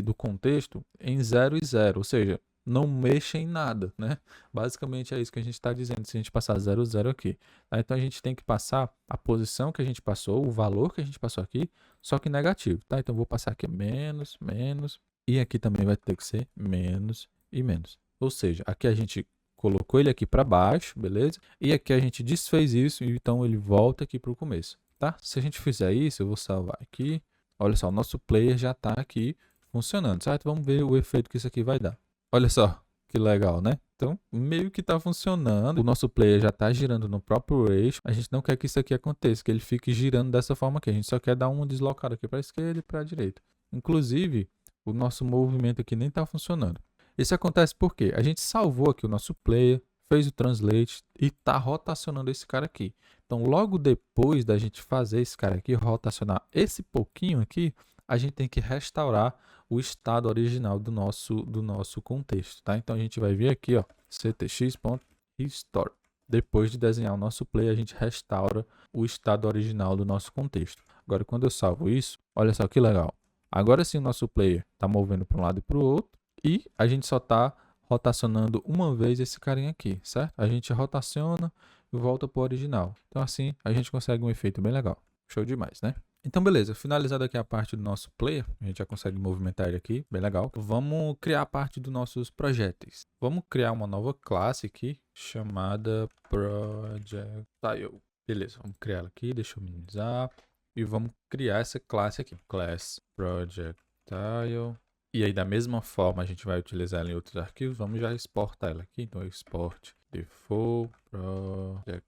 do contexto em 0 e 0, ou seja, não mexa em nada, né? Basicamente é isso que a gente está dizendo, se a gente passar 0, 0 aqui. Tá? Então a gente tem que passar a posição que a gente passou, o valor que a gente passou aqui, só que negativo, tá? Então eu vou passar aqui menos, menos, e aqui também vai ter que ser menos e menos. Ou seja, aqui a gente colocou ele aqui para baixo, beleza? E aqui a gente desfez isso, então ele volta aqui para o começo, tá? Se a gente fizer isso, eu vou salvar aqui. Olha só, o nosso player já está aqui funcionando, certo? Vamos ver o efeito que isso aqui vai dar. Olha só, que legal, né? Então, meio que está funcionando. O nosso player já está girando no próprio eixo. A gente não quer que isso aqui aconteça, que ele fique girando dessa forma aqui. A gente só quer dar uma deslocada aqui para a esquerda e para a direita. Inclusive, o nosso movimento aqui nem está funcionando. Isso acontece porque a gente salvou aqui o nosso player, fez o translate e está rotacionando esse cara aqui. Então, logo depois da gente fazer esse cara aqui, rotacionar esse pouquinho aqui, a gente tem que restaurar o estado original do nosso contexto, tá? Então, a gente vai vir aqui, ó, ctx.restore. Depois de desenhar o nosso player, a gente restaura o estado original do nosso contexto. Agora, quando eu salvo isso, olha só que legal. Agora sim, o nosso player está movendo para um lado e para o outro. E a gente só está rotacionando uma vez esse carinha aqui, certo? A gente rotaciona e volta para o original. Então assim a gente consegue um efeito bem legal. Show demais, né? Então beleza, finalizado aqui a parte do nosso player, a gente já consegue movimentar ele aqui, bem legal. Vamos criar a parte dos nossos projéteis. Vamos criar uma nova classe aqui, chamada Projectile. Beleza, vamos criar ela aqui, deixa eu minimizar. E vamos criar essa classe aqui, Class Projectile. E aí, da mesma forma, a gente vai utilizar ela em outros arquivos. Vamos já exportar ela aqui. Então, export default projectile.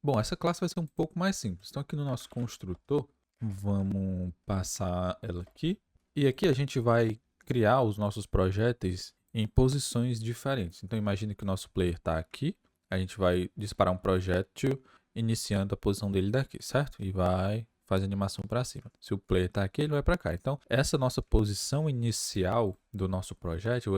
Bom, essa classe vai ser um pouco mais simples. Então, aqui no nosso construtor, vamos passar ela aqui. E aqui a gente vai criar os nossos projéteis em posições diferentes. Então, imagine que o nosso player está aqui. A gente vai disparar um projétil iniciando a posição dele daqui, certo? E vai faz animação para cima. Se o player está aqui, ele vai para cá. Então, essa nossa posição inicial do nosso projétil,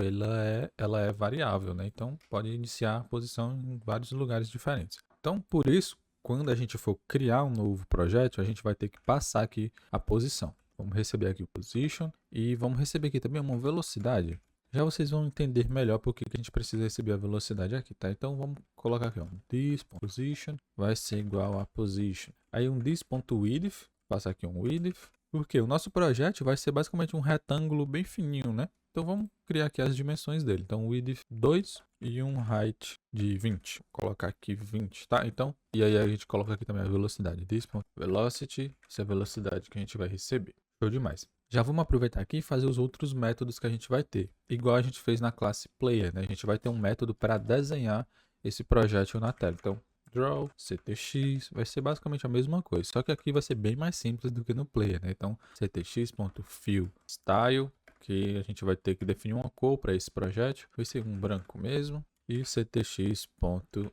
ela é variável, né? Então, pode iniciar a posição em vários lugares diferentes. Então, por isso, quando a gente for criar um novo projétil, a gente vai ter que passar aqui a posição. Vamos receber aqui o position e vamos receber aqui também uma velocidade. Já vocês vão entender melhor por que a gente precisa receber a velocidade aqui, tá? Então vamos colocar aqui, ó, this.position vai ser igual a position. Aí um this.width, passa aqui um width, porque o nosso projeto vai ser basicamente um retângulo bem fininho, né? Então vamos criar aqui as dimensões dele. Então width 2 e um height de 20. Vou colocar aqui 20, tá? Então, e aí a gente coloca aqui também a velocidade. This.velocity, essa é a velocidade que a gente vai receber. Show demais. Já vamos aproveitar aqui e fazer os outros métodos que a gente vai ter. Igual a gente fez na classe Player, né? A gente vai ter um método para desenhar esse projétil na tela. Então, draw, ctx, vai ser basicamente a mesma coisa. Só que aqui vai ser bem mais simples do que no Player, né? Então, ctx.fillStyle, que a gente vai ter que definir uma cor para esse projétil. Vai ser um branco mesmo. E ctx.fill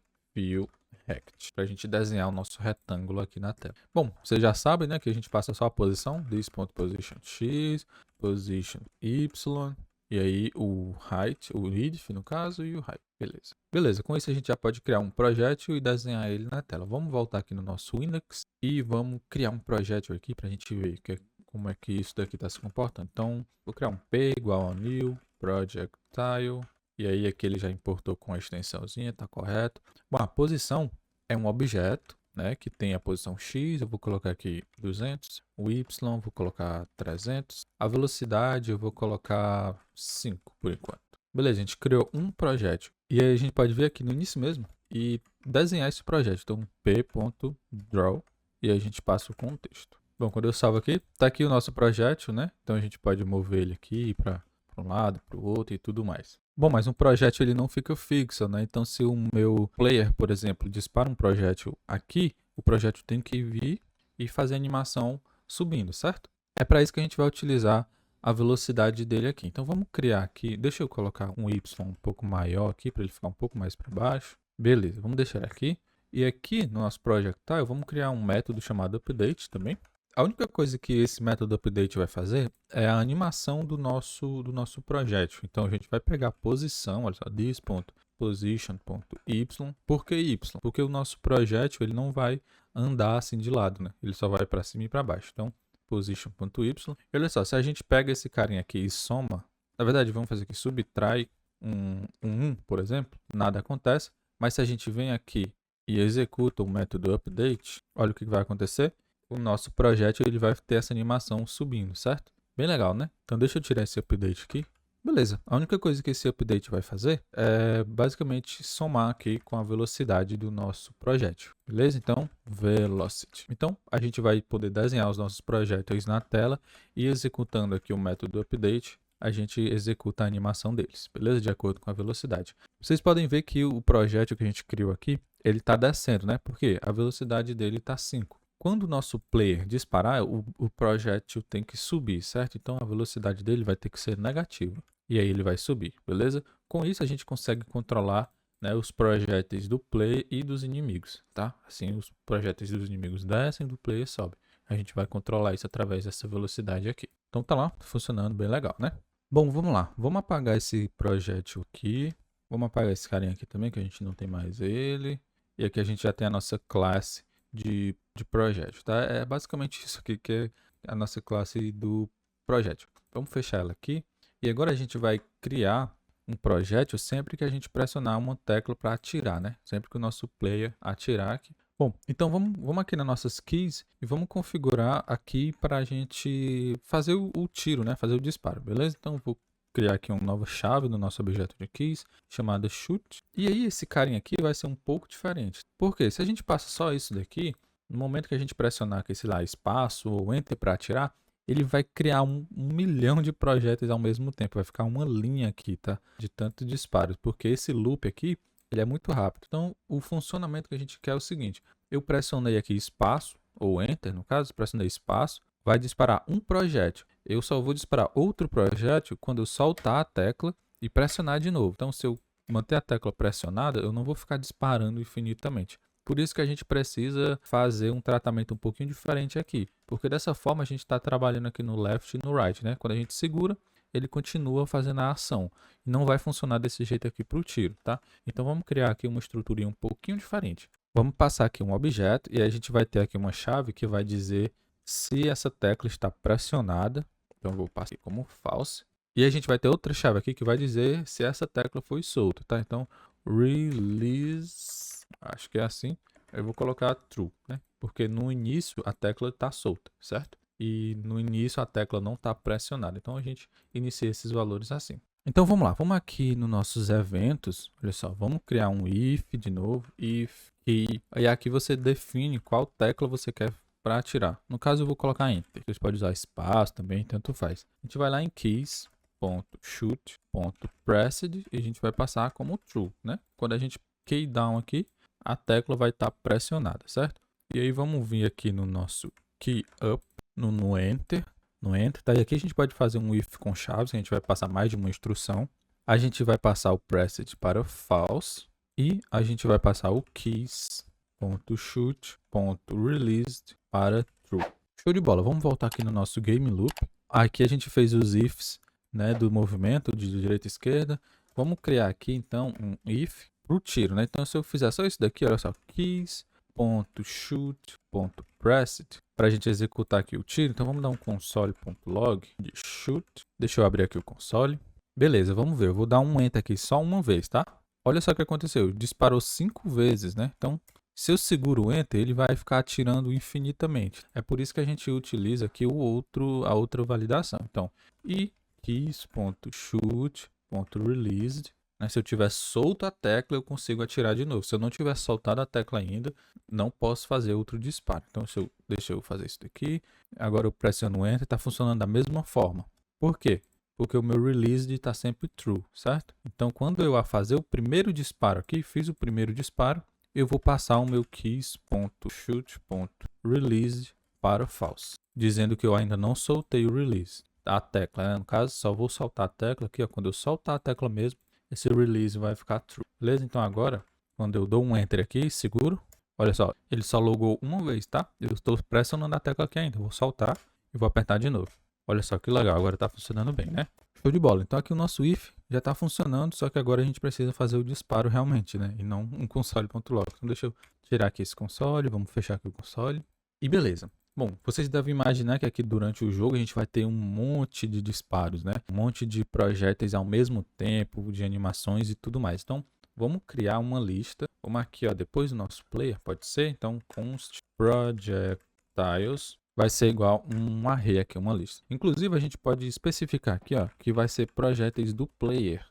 Rect, para a gente desenhar o nosso retângulo aqui na tela. Bom, vocês já sabem, né, que a gente passa só a posição, this.position x, position y, e aí o height, o width no caso, e o height. Beleza. Beleza, com isso a gente já pode criar um projétil e desenhar ele na tela. Vamos voltar aqui no nosso Index e vamos criar um projétil aqui para a gente ver como é que isso daqui está se comportando. Então, vou criar um p igual a new projectile. E aí aqui ele já importou com a extensãozinha, tá correto. Bom, a posição é um objeto, né, que tem a posição x, eu vou colocar aqui 200, o y vou colocar 300, a velocidade eu vou colocar 5 por enquanto. Beleza, a gente criou um projeto. E aí a gente pode ver aqui no início mesmo e desenhar esse projeto. Então p.draw e aí a gente passa o contexto. Bom, quando eu salvo aqui, tá aqui o nosso projeto, né? Então a gente pode mover ele aqui para um lado, para o outro e tudo mais. Bom, mas um projétil ele não fica fixo, né? Então, se o meu player, por exemplo, dispara um projétil aqui, o projétil tem que vir e fazer a animação subindo, certo? É para isso que a gente vai utilizar a velocidade dele aqui. Então, vamos criar aqui, deixa eu colocar um y um pouco maior aqui, para ele ficar um pouco mais para baixo. Beleza, vamos deixar aqui. E aqui no nosso projectile, vamos criar um método chamado update também. A única coisa que esse método update vai fazer é a animação do nosso projeto. Então a gente vai pegar a posição, olha só, this.position.y. Por que y? Porque o nosso projeto ele não vai andar assim de lado, né? Ele só vai para cima e para baixo. Então position.y. E olha só, se a gente pega esse carinha aqui e soma, na verdade vamos fazer aqui, subtrai um 1, por exemplo, nada acontece. Mas se a gente vem aqui e executa o método update, olha o que vai acontecer. O nosso projeto ele vai ter essa animação subindo, certo? Bem legal, né? Então deixa eu tirar esse update aqui. Beleza, a única coisa que esse update vai fazer é basicamente somar aqui com a velocidade do nosso projeto. Beleza? Então, velocity. Então, a gente vai poder desenhar os nossos projéteis na tela e executando aqui o método update, a gente executa a animação deles, beleza? De acordo com a velocidade. Vocês podem ver que o projeto que a gente criou aqui, ele está descendo, né? Porque a velocidade dele está 5. Quando o nosso player disparar, o projétil tem que subir, certo? Então a velocidade dele vai ter que ser negativa. E aí ele vai subir, beleza? Com isso a gente consegue controlar, né, os projéteis do player e dos inimigos, tá? Assim os projéteis dos inimigos descem, do player sobe. A gente vai controlar isso através dessa velocidade aqui. Então tá lá, funcionando bem legal, né? Bom, vamos lá. Vamos apagar esse projétil aqui. Vamos apagar esse carinha aqui também, que a gente não tem mais ele. E aqui a gente já tem a nossa classe de projeto, tá? É basicamente isso aqui que é a nossa classe do projeto. Vamos fechar ela aqui. E agora a gente vai criar um projeto sempre que a gente pressionar uma tecla para atirar, né? Sempre que o nosso player atirar aqui. Bom, então vamos aqui nas nossas keys e vamos configurar aqui para a gente fazer o tiro, né? Fazer o disparo, beleza? Então vou criar aqui uma nova chave no nosso objeto de keys, chamada shoot. E aí esse carinha aqui vai ser um pouco diferente. Porque se a gente passa só isso daqui, no momento que a gente pressionar aqui, sei lá, espaço ou enter para atirar, ele vai criar um milhão de projéteis ao mesmo tempo. Vai ficar uma linha aqui, tá? De tanto disparo. Porque esse loop aqui, ele é muito rápido. Então, o funcionamento que a gente quer é o seguinte. Eu pressionei aqui espaço, ou enter, no caso, pressionei espaço, vai disparar um projétil. Eu só vou disparar outro projétil quando eu soltar a tecla e pressionar de novo. Então, se eu manter a tecla pressionada, eu não vou ficar disparando infinitamente. Por isso que a gente precisa fazer um tratamento um pouquinho diferente aqui. Porque dessa forma a gente está trabalhando aqui no left e no right, né? Quando a gente segura, ele continua fazendo a ação. E não vai funcionar desse jeito aqui para o tiro, tá? Então vamos criar aqui uma estruturinha um pouquinho diferente. Vamos passar aqui um objeto e a gente vai ter aqui uma chave que vai dizer se essa tecla está pressionada. Então eu vou passar aqui como false. E a gente vai ter outra chave aqui que vai dizer se essa tecla foi solta, tá? Então, release, acho que é assim. Eu vou colocar true, né? Porque no início a tecla está solta, certo? E no início a tecla não está pressionada. Então a gente inicia esses valores assim. Então vamos lá, vamos aqui nos nossos eventos. Olha só, vamos criar um if de novo, if key. Aí aqui você define qual tecla você quer para atirar. No caso eu vou colocar enter. Você pode usar espaço também, tanto faz. A gente vai lá em keys.shoot.pressed e a gente vai passar como true, né? Quando a gente key down aqui, a tecla vai estar pressionada, certo? E aí vamos vir aqui no nosso key up, no enter. No enter, tá? E aqui a gente pode fazer um if com chaves, a gente vai passar mais de uma instrução. A gente vai passar o pressed para false e a gente vai passar o keys.shoot.released para true. Show de bola. Vamos voltar aqui no nosso game loop. Aqui a gente fez os ifs, né, do movimento de direita e esquerda. Vamos criar aqui então um if para o tiro, né? Então se eu fizer só isso daqui, olha só, keys.shoot.pressed para a gente executar aqui o tiro. Então vamos dar um console.log de shoot. Deixa eu abrir aqui o console. Beleza, vamos ver. Eu vou dar um enter aqui só uma vez, tá? Olha só o que aconteceu. Disparou 5 vezes, né? Então, se eu seguro o enter, ele vai ficar atirando infinitamente. É por isso que a gente utiliza aqui a outra validação. Então, e keys.shoot.released, né? Se eu tiver solto a tecla, eu consigo atirar de novo. Se eu não tiver soltado a tecla ainda, não posso fazer outro disparo. Então, deixa eu fazer isso daqui. Agora eu pressiono Enter, está funcionando da mesma forma. Por quê? Porque o meu release está sempre true, certo? Então, quando eu fazer o primeiro disparo aqui, fiz o primeiro disparo, eu vou passar o meu keys.shoot.release para false, dizendo que eu ainda não soltei o release. A tecla, né? No caso, só vou soltar a tecla aqui, ó. Quando eu soltar a tecla mesmo, esse release vai ficar true. Beleza? Então agora, quando eu dou um enter aqui, seguro, olha só, ele só logou uma vez, tá? Eu estou pressionando a tecla aqui ainda. Eu vou soltar e vou apertar de novo. Olha só que legal, agora está funcionando bem, né? Show de bola. Então aqui o nosso if já está funcionando, só que agora a gente precisa fazer o disparo realmente, né? E não um console.log. Então deixa eu tirar aqui esse console, vamos fechar aqui o console. E beleza. Bom, vocês devem imaginar que aqui durante o jogo a gente vai ter um monte de disparos, né? Um monte de projéteis ao mesmo tempo, de animações e tudo mais. Então, vamos criar uma lista. Vamos aqui, ó, depois do nosso player, pode ser? Então, const projectiles vai ser igual um array aqui, uma lista. Inclusive, a gente pode especificar aqui, ó, que vai ser projéteis do player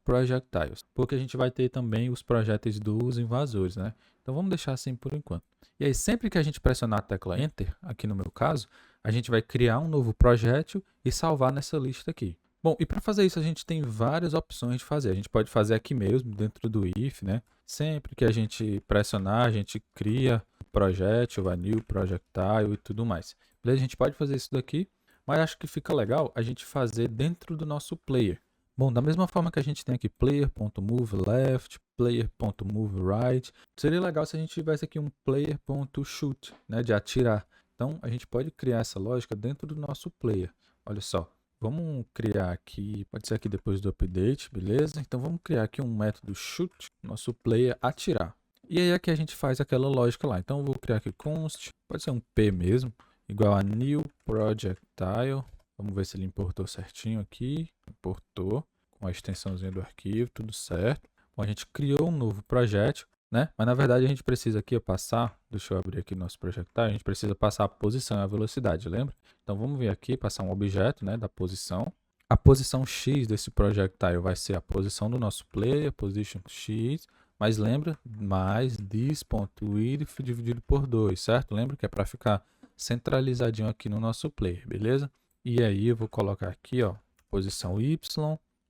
projectiles, porque a gente vai ter também os projéteis dos invasores, né? Então vamos deixar assim por enquanto. E aí sempre que a gente pressionar a tecla Enter, aqui no meu caso, a gente vai criar um novo projétil e salvar nessa lista aqui. Bom, e para fazer isso a gente tem várias opções de fazer. A gente pode fazer aqui mesmo, dentro do if, né? Sempre que a gente pressionar, a gente cria um projétil, a new projectile e tudo mais. Beleza? A gente pode fazer isso daqui, mas acho que fica legal a gente fazer dentro do nosso player. Bom, da mesma forma que a gente tem aqui player.moveLeft, player.moveRight, seria legal se a gente tivesse aqui um player.shoot, né, de atirar. Então, a gente pode criar essa lógica dentro do nosso player. Olha só, vamos criar aqui, pode ser aqui depois do update, beleza? Então, vamos criar aqui um método shoot, nosso player atirar. E aí aqui a gente faz aquela lógica lá. Então, eu vou criar aqui const, pode ser um p mesmo, igual a new projectile. Vamos ver se ele importou certinho aqui. Importou com a extensãozinha do arquivo, tudo certo. Bom, a gente criou um novo projeto, né? Mas na verdade a gente precisa aqui passar, deixa eu abrir aqui nosso projectile, a gente precisa passar a posição e a velocidade, lembra? Então vamos vir aqui, passar um objeto, né, da posição. A posição X desse projectile vai ser a posição do nosso player, position X, mas lembra, mais this.width dividido por 2, certo? Lembra que é para ficar centralizadinho aqui no nosso player, beleza? E aí eu vou colocar aqui, ó, posição y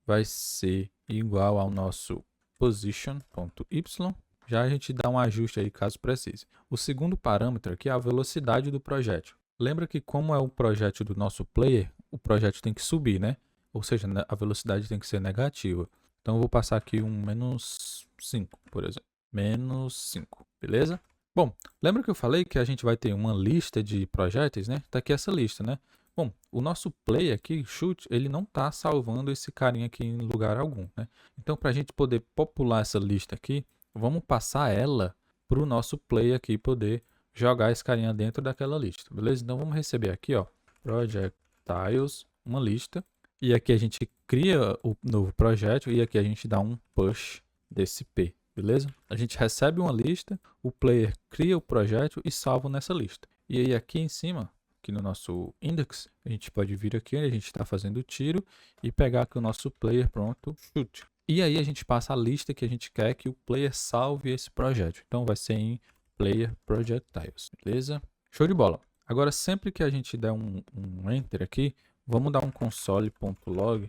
vai ser igual ao nosso position.y. Já a gente dá um ajuste aí caso precise. O segundo parâmetro aqui é a velocidade do projétil. Lembra que como é o projétil do nosso player, o projétil tem que subir, né? Ou seja, a velocidade tem que ser negativa. Então eu vou passar aqui um menos 5, por exemplo. Menos 5, beleza? Bom, lembra que eu falei que a gente vai ter uma lista de projéteis, né? Tá aqui essa lista, né? Bom, o nosso play aqui, shoot, ele não está salvando esse carinha aqui em lugar algum, né? Então, para a gente poder popular essa lista aqui, vamos passar ela para o nosso play aqui poder jogar esse carinha dentro daquela lista, beleza? Então, vamos receber aqui, ó, projectiles, uma lista, E aqui a gente cria o novo projétil e aqui a gente dá um push desse P, beleza? A gente recebe uma lista, o player cria o projétil e salva nessa lista. E aí aqui em cima, aqui no nosso index, a gente pode vir aqui onde a gente está fazendo o tiro e pegar aqui o nosso player pronto, shoot. E aí a gente passa a lista que a gente quer que o player salve esse projétil. Então vai ser em player projectiles, beleza? Show de bola. Agora sempre que a gente der um enter aqui, vamos dar um console.log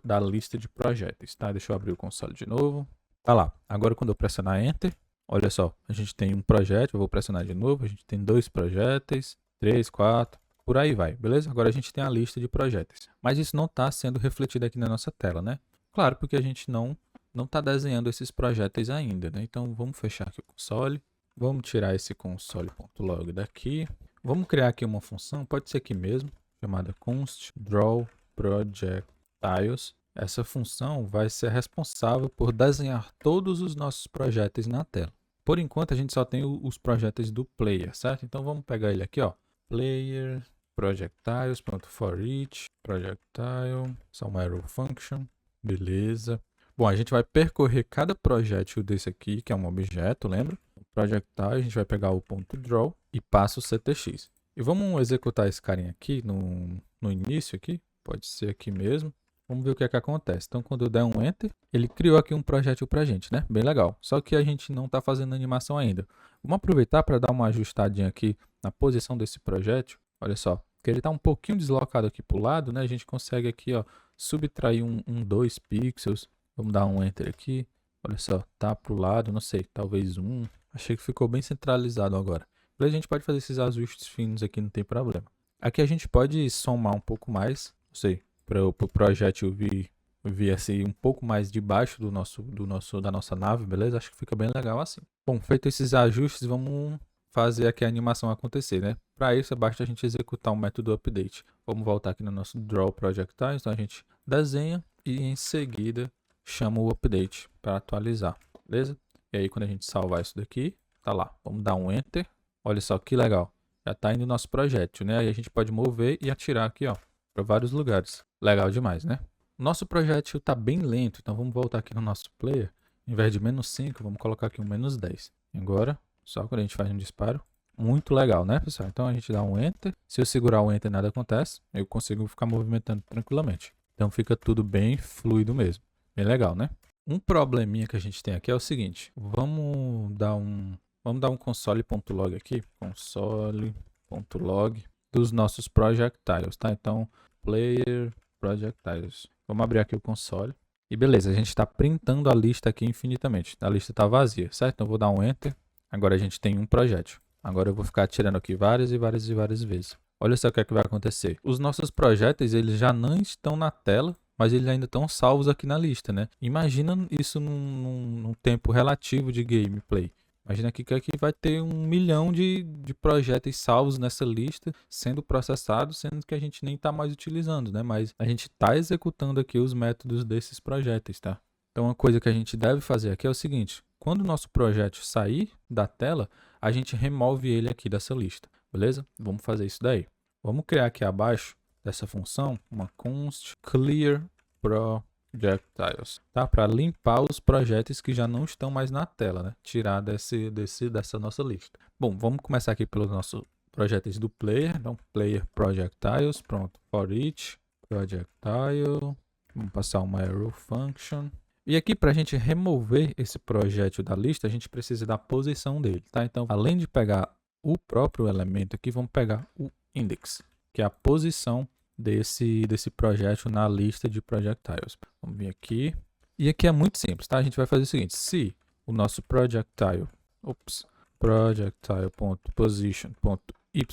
da lista de projéteis, tá? Deixa eu abrir o console de novo. Tá lá. Agora quando eu pressionar enter, olha só, a gente tem um projétil, eu vou pressionar de novo, a gente tem 2 projéteis, 3, 4, por aí vai, beleza? Agora a gente tem a lista de projéteis. Mas isso não está sendo refletido aqui na nossa tela, né? Claro, porque a gente não está desenhando esses projéteis ainda, né? Então vamos fechar aqui o console, vamos tirar esse console.log daqui, vamos criar aqui uma função, pode ser aqui mesmo, chamada const draw projectiles. Essa função vai ser responsável por desenhar todos os nossos projéteis na tela. Por enquanto a gente só tem os projéteis do player, certo? Então vamos pegar ele aqui, ó, player projectiles, pronto, for each projectile, some arrow function, beleza. Bom, a gente vai percorrer cada projétil desse aqui, que é um objeto, lembra? Projectile, a gente vai pegar o ponto .draw e passa o ctx. E vamos executar esse carinha aqui no início aqui, pode ser aqui mesmo. Vamos ver o que é que acontece. Então, quando eu der um enter, ele criou aqui um projétil pra gente, né? Bem legal. Só que a gente não está fazendo animação ainda. Vamos aproveitar para dar uma ajustadinha aqui na posição desse projétil. Olha só, que ele está um pouquinho deslocado aqui para o lado, né? A gente consegue aqui, ó, subtrair 2 pixels. Vamos dar um enter aqui. Olha só, tá para o lado, não sei, talvez 1. Achei que ficou bem centralizado agora. A gente pode fazer esses ajustes finos aqui, não tem problema. Aqui a gente pode somar um pouco mais, não sei, para o projétil vir assim um pouco mais debaixo da nossa nave, beleza? Acho que fica bem legal assim. Bom, feito esses ajustes, vamos fazer aqui a animação acontecer, né? Para isso, basta a gente executar um método update. Vamos voltar aqui no nosso draw projectile, então a gente desenha e em seguida chama o update para atualizar, beleza? E aí quando a gente salvar isso daqui, tá lá. Vamos dar um enter. Olha só que legal. Já está indo o nosso projétil, né? Aí a gente pode mover e atirar aqui, ó, para vários lugares. Legal demais, né? Nosso projétil está bem lento, então vamos voltar aqui no nosso player. Em vez de -5, vamos colocar aqui um -10. Agora, só quando a gente faz um disparo. Muito legal, né, pessoal? Então a gente dá um enter. Se eu segurar o enter, nada acontece. Eu consigo ficar movimentando tranquilamente. Então fica tudo bem fluido mesmo. Bem legal, né? Um probleminha que a gente tem aqui é o seguinte. Vamos dar um console.log aqui. Console.log dos nossos projectiles, tá? Então, player projectiles. Vamos abrir aqui o console. E beleza, a gente está printando a lista aqui infinitamente. A lista está vazia, certo? Então eu vou dar um enter. Agora a gente tem um projétil. Agora eu vou ficar tirando aqui várias vezes. Olha só o que é que vai acontecer. Os nossos projéteis, eles já não estão na tela, mas eles ainda estão salvos aqui na lista, né? Imagina isso num tempo relativo de gameplay. Imagina aqui que vai ter 1 milhão de projéteis salvos nessa lista sendo processados, sendo que a gente nem está mais utilizando, né? Mas a gente está executando aqui os métodos desses projéteis, tá? Então, uma coisa que a gente deve fazer aqui é o seguinte. Quando o nosso projétil sair da tela, a gente remove ele aqui dessa lista, beleza? Vamos fazer isso daí. Vamos criar aqui abaixo dessa função uma const clear projectiles, tá? Para limpar os projéteis que já não estão mais na tela, né? Tirar dessa nossa lista. Bom, vamos começar aqui pelos nossos projéteis do player. Então, player projectiles, pronto. For each projectile. Vamos passar uma arrow function. E aqui, para a gente remover esse projétil da lista, a gente precisa da posição dele, tá? Então, além de pegar o próprio elemento aqui, vamos pegar o index, que é a posição desse projétil na lista de projectiles. Vamos vir aqui. E aqui é muito simples, tá? A gente vai fazer o seguinte. Se o nosso projectile.position.y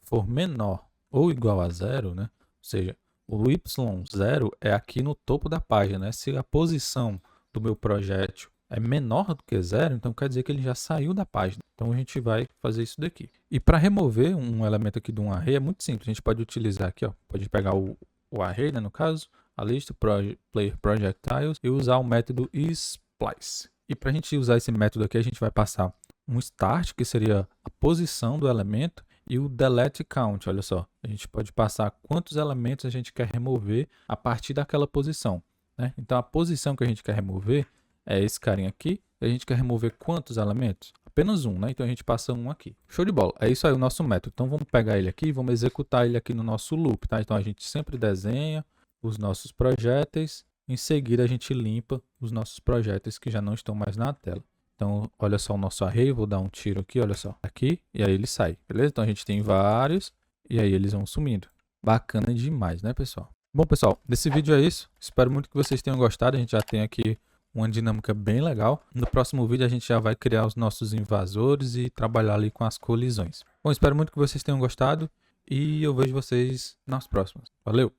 for menor ou igual a 0, né? Ou seja, o y0 é aqui no topo da página, né? Se a posição do meu projétil é menor do que 0, então quer dizer que ele já saiu da página. Então a gente vai fazer isso daqui. E para remover um elemento aqui de um array é muito simples. A gente pode utilizar aqui, ó, pode pegar o array, né, no caso, a lista player projectiles e usar o método splice. E para a gente usar esse método aqui, a gente vai passar um start, que seria a posição do elemento, E o delete count, olha só, a gente pode passar quantos elementos a gente quer remover a partir daquela posição, né? Então a posição que a gente quer remover é esse carinha aqui, e a gente quer remover quantos elementos? Apenas um, né? Então a gente passa um aqui. Show de bola, é isso aí o nosso método. Então vamos pegar ele aqui e vamos executar ele aqui no nosso loop, tá? Então a gente sempre desenha os nossos projéteis, em seguida a gente limpa os nossos projéteis que já não estão mais na tela. Então, olha só o nosso array, vou dar um tiro aqui, olha só, aqui, e aí ele sai, beleza? Então, a gente tem vários, e aí eles vão sumindo. Bacana demais, né, pessoal? Bom, pessoal, desse vídeo é isso. Espero muito que vocês tenham gostado. A gente já tem aqui uma dinâmica bem legal. No próximo vídeo, a gente já vai criar os nossos invasores e trabalhar ali com as colisões. Bom, espero muito que vocês tenham gostado, e eu vejo vocês nas próximas. Valeu!